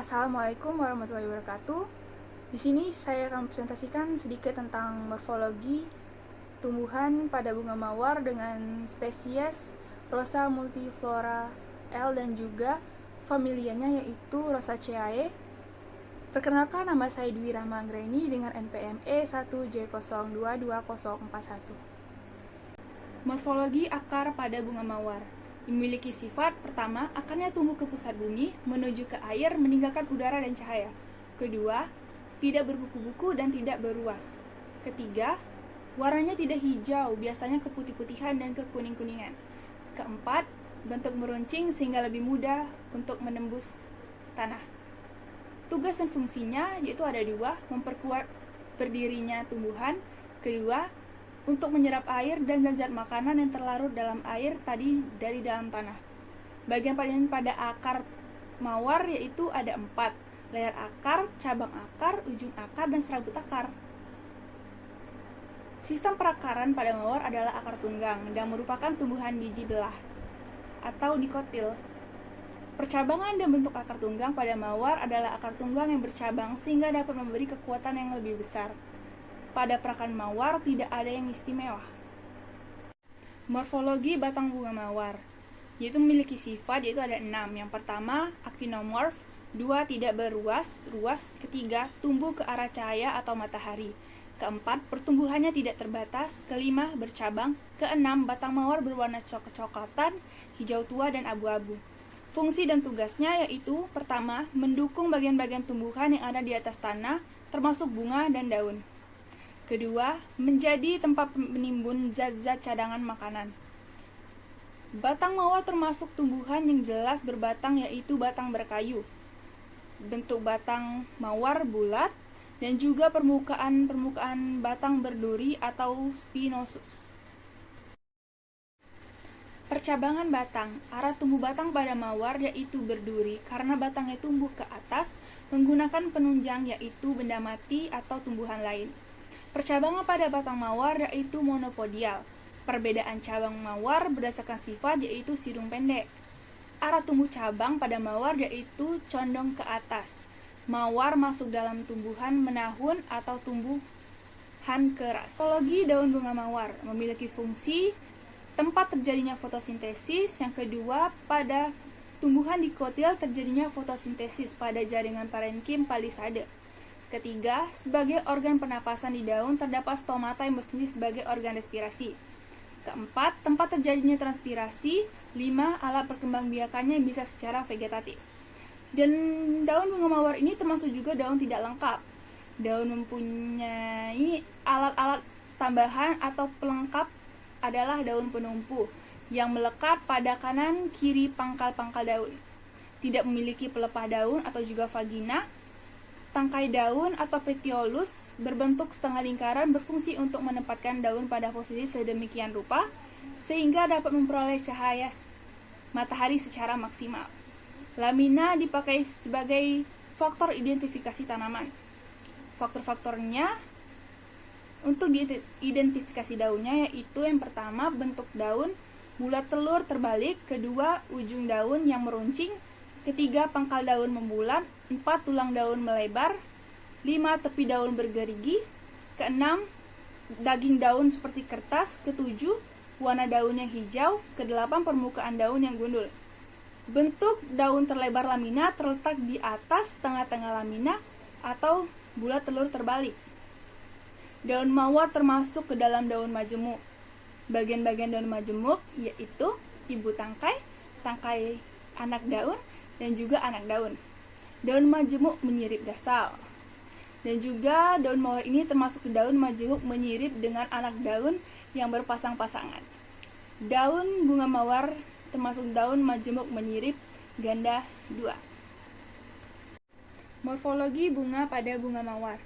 Assalamualaikum warahmatullahi wabarakatuh. Di sini saya akan presentasikan sedikit tentang morfologi tumbuhan pada bunga mawar dengan spesies Rosa multiflora L dan juga familianya yaitu Rosaceae. Perkenalkan, nama saya Dwi Rahma Anggraini dengan NPM E1J022041. Morfologi akar pada bunga mawar memiliki sifat: pertama, akarnya tumbuh ke pusat bumi, menuju ke air, meninggalkan udara dan cahaya. Kedua, tidak berbuku-buku dan tidak beruas. Ketiga, warnanya tidak hijau, biasanya keputih-putihan dan kekuning-kuningan. Keempat, bentuk meruncing sehingga lebih mudah untuk menembus tanah. Tugas dan fungsinya yaitu ada dua: memperkuat berdirinya tumbuhan. Kedua, untuk menyerap air dan zat makanan yang terlarut dalam air tadi dari dalam tanah. Bagian pada akar mawar yaitu ada 4: layar akar, cabang akar, ujung akar, dan serabut akar. Sistem perakaran pada mawar adalah akar tunggang dan merupakan tumbuhan biji belah atau dikotil. Percabangan dan bentuk akar tunggang pada mawar adalah akar tunggang yang bercabang sehingga dapat memberi kekuatan yang lebih besar. Pada perakaran mawar tidak ada yang istimewa. Morfologi batang bunga mawar yaitu memiliki sifat yaitu ada 6. Yang pertama, actinomorph. 2, tidak beruas, ruas. Ketiga, tumbuh ke arah cahaya atau matahari. Keempat, pertumbuhannya tidak terbatas. Kelima, bercabang. Keenam, batang mawar berwarna coklat-coklatan, hijau tua, dan abu-abu. Fungsi dan tugasnya yaitu: pertama, mendukung bagian-bagian tumbuhan yang ada di atas tanah, termasuk bunga dan daun. Kedua, menjadi tempat menimbun zat-zat cadangan makanan. Batang mawar termasuk tumbuhan yang jelas berbatang yaitu batang berkayu. Bentuk batang mawar bulat dan juga permukaan batang berduri atau spinosus. Percabangan batang. Arah tumbuh batang pada mawar yaitu berduri karena batangnya tumbuh ke atas menggunakan penunjang yaitu benda mati atau tumbuhan lain. Percabangan pada batang mawar yaitu monopodial. Perbedaan cabang mawar berdasarkan sifat yaitu sirung pendek. Arah tumbuh cabang pada mawar yaitu condong ke atas. Mawar masuk dalam tumbuhan menahun atau tumbuhan keras. Morfologi daun bunga mawar memiliki fungsi tempat terjadinya fotosintesis. Yang kedua, pada tumbuhan dikotil terjadinya fotosintesis pada jaringan parenkim palisade. Ketiga, sebagai organ pernapasan di daun terdapat stomata yang berfungsi sebagai organ respirasi. Keempat, tempat terjadinya transpirasi. 5, alat perkembangbiakannya bisa secara vegetatif. Dan daun bunga mawar ini termasuk juga daun tidak lengkap. Daun mempunyai alat-alat tambahan atau pelengkap adalah daun penumpu yang melekat pada kanan kiri pangkal-pangkal daun. Tidak memiliki pelepah daun atau juga vagina. Tangkai daun atau petiolus berbentuk setengah lingkaran berfungsi untuk menempatkan daun pada posisi sedemikian rupa sehingga dapat memperoleh cahaya matahari secara maksimal. Lamina dipakai sebagai faktor identifikasi tanaman. Faktor-faktornya untuk identifikasi daunnya yaitu: yang pertama, bentuk daun bulat telur terbalik. Kedua, ujung daun yang meruncing. Ketiga, pangkal daun membulat. 4, tulang daun melebar. 5, tepi daun bergerigi. Keenam, daging daun seperti kertas. Ketujuh, warna daun yang hijau. Kedelapan, permukaan daun yang gundul. Bentuk daun terlebar lamina terletak di atas tengah-tengah lamina atau bulat telur terbalik. Daun mawar termasuk ke dalam daun majemuk. Bagian-bagian daun majemuk yaitu ibu tangkai, tangkai anak daun, dan juga anak daun. Daun majemuk menyirip dasal. Dan juga daun mawar ini termasuk daun majemuk menyirip dengan anak daun yang berpasang-pasangan. Daun bunga mawar termasuk daun majemuk menyirip ganda 2. Morfologi bunga pada bunga mawar.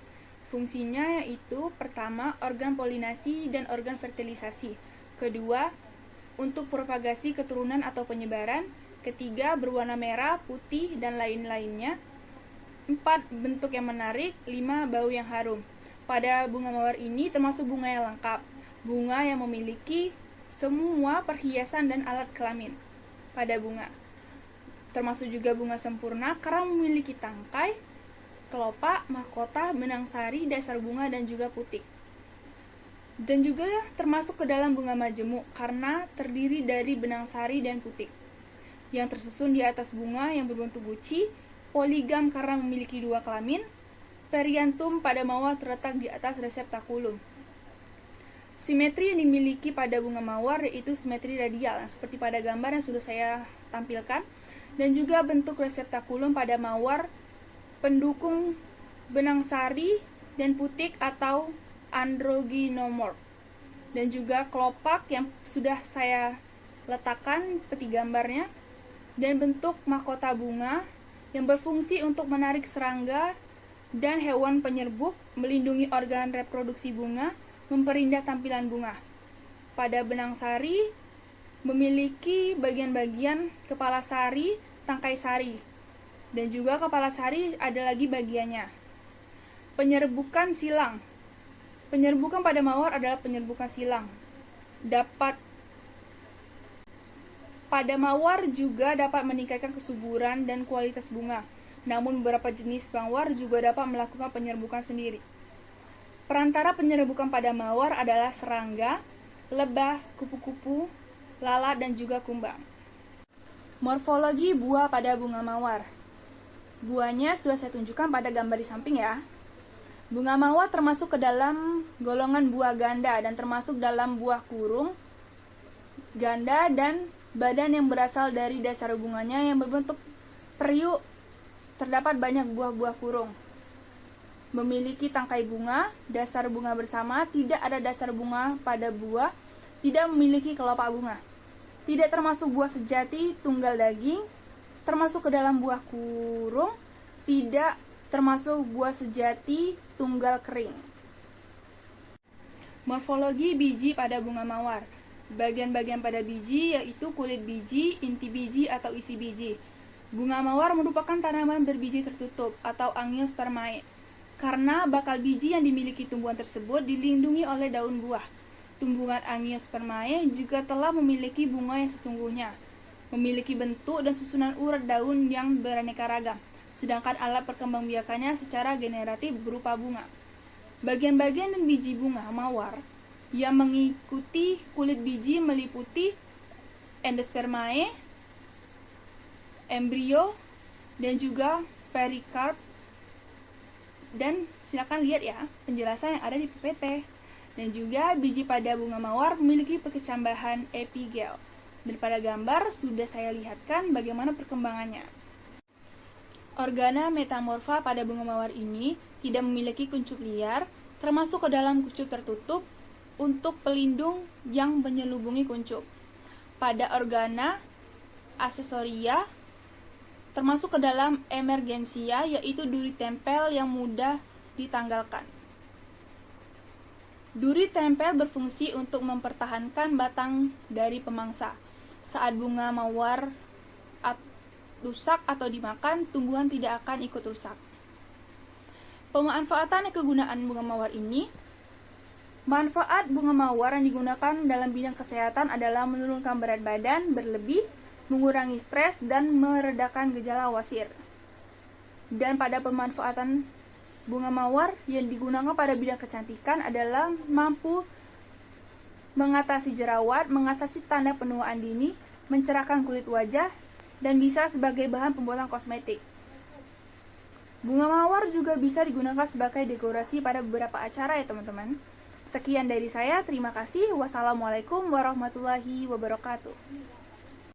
Fungsinya yaitu: pertama, organ polinasi dan organ fertilisasi. Kedua, untuk propagasi keturunan atau penyebaran. Ketiga, berwarna merah, putih, dan lain-lainnya. 4, bentuk yang menarik. 5, bau yang harum. Pada bunga mawar ini termasuk bunga yang lengkap. Bunga yang memiliki semua perhiasan dan alat kelamin pada bunga. termasuk juga bunga sempurna karena memiliki tangkai, kelopak, mahkota, benang sari, dasar bunga, dan juga putik. Dan juga termasuk ke dalam bunga majemuk karena terdiri dari benang sari dan putik yang tersusun di atas bunga yang berbentuk guci, poligam karena memiliki 2 kelamin, periantum pada mawar terletak di atas reseptakulum. Simetri yang dimiliki pada bunga mawar yaitu simetri radial, seperti pada gambar yang sudah saya tampilkan, dan juga bentuk reseptakulum pada mawar pendukung benang sari dan putik atau androgynomorph, dan juga kelopak yang sudah saya letakkan peti gambarnya, dan bentuk mahkota bunga yang berfungsi untuk menarik serangga dan hewan penyerbuk, melindungi organ reproduksi bunga, memperindah tampilan bunga. Pada benang sari memiliki bagian-bagian kepala sari, tangkai sari, dan juga kepala sari ada lagi bagiannya. Penyerbukan silang. Penyerbukan pada mawar adalah penyerbukan silang. Pada mawar juga dapat meningkatkan kesuburan dan kualitas bunga. Namun beberapa jenis mawar juga dapat melakukan penyerbukan sendiri. Perantara penyerbukan pada mawar adalah serangga, lebah, kupu-kupu, lalat, dan juga kumbang. Morfologi buah pada bunga mawar. Buahnya sudah saya tunjukkan pada gambar di samping ya. Bunga mawar termasuk ke dalam golongan buah ganda dan termasuk dalam buah kurung, ganda, dan badan yang berasal dari dasar bunganya yang berbentuk periuk. Terdapat banyak buah-buah kurung. Memiliki tangkai bunga, dasar bunga bersama, tidak ada dasar bunga pada buah, tidak memiliki kelopak bunga. Tidak termasuk buah sejati, tunggal daging, termasuk ke dalam buah kurung, tidak termasuk buah sejati, tunggal kering. Morfologi biji pada bunga mawar. Bagian-bagian pada biji yaitu kulit biji, inti biji atau isi biji. Bunga mawar merupakan tanaman berbiji tertutup atau angiospermae. Karena bakal biji yang dimiliki tumbuhan tersebut dilindungi oleh daun buah. Tumbuhan angiospermae juga telah memiliki bunga yang sesungguhnya, memiliki bentuk dan susunan urat daun yang beraneka ragam, sedangkan alat perkembangbiakannya secara generatif berupa bunga. Bagian-bagian dan biji bunga mawar yang mengikuti kulit biji meliputi endospermae, embrio, dan juga perikarp. Dan silakan lihat ya penjelasan yang ada di PPT. Dan juga biji pada bunga mawar memiliki perkecambahan epigel. Dan pada gambar sudah saya lihatkan bagaimana perkembangannya. Organa metamorfa pada bunga mawar ini tidak memiliki kuncup liar, termasuk ke dalam kuncup tertutup untuk pelindung yang menyelubungi kuncup. Pada organa aksesoria termasuk ke dalam emergensia, yaitu duri tempel yang mudah ditanggalkan. Duri tempel berfungsi untuk mempertahankan batang dari pemangsa. Saat bunga mawar rusak atau dimakan, tumbuhan tidak akan ikut rusak. Pemanfaatan dan kegunaan bunga mawar ini. Manfaat bunga mawar yang digunakan dalam bidang kesehatan adalah menurunkan berat badan berlebih, mengurangi stres, dan meredakan gejala wasir. Dan pada pemanfaatan bunga mawar yang digunakan pada bidang kecantikan adalah mampu mengatasi jerawat, mengatasi tanda penuaan dini, mencerahkan kulit wajah, dan bisa sebagai bahan pembuatan kosmetik. Bunga mawar juga bisa digunakan sebagai dekorasi pada beberapa acara ya teman-teman. Sekian dari saya, terima kasih. Wassalamualaikum warahmatullahi wabarakatuh.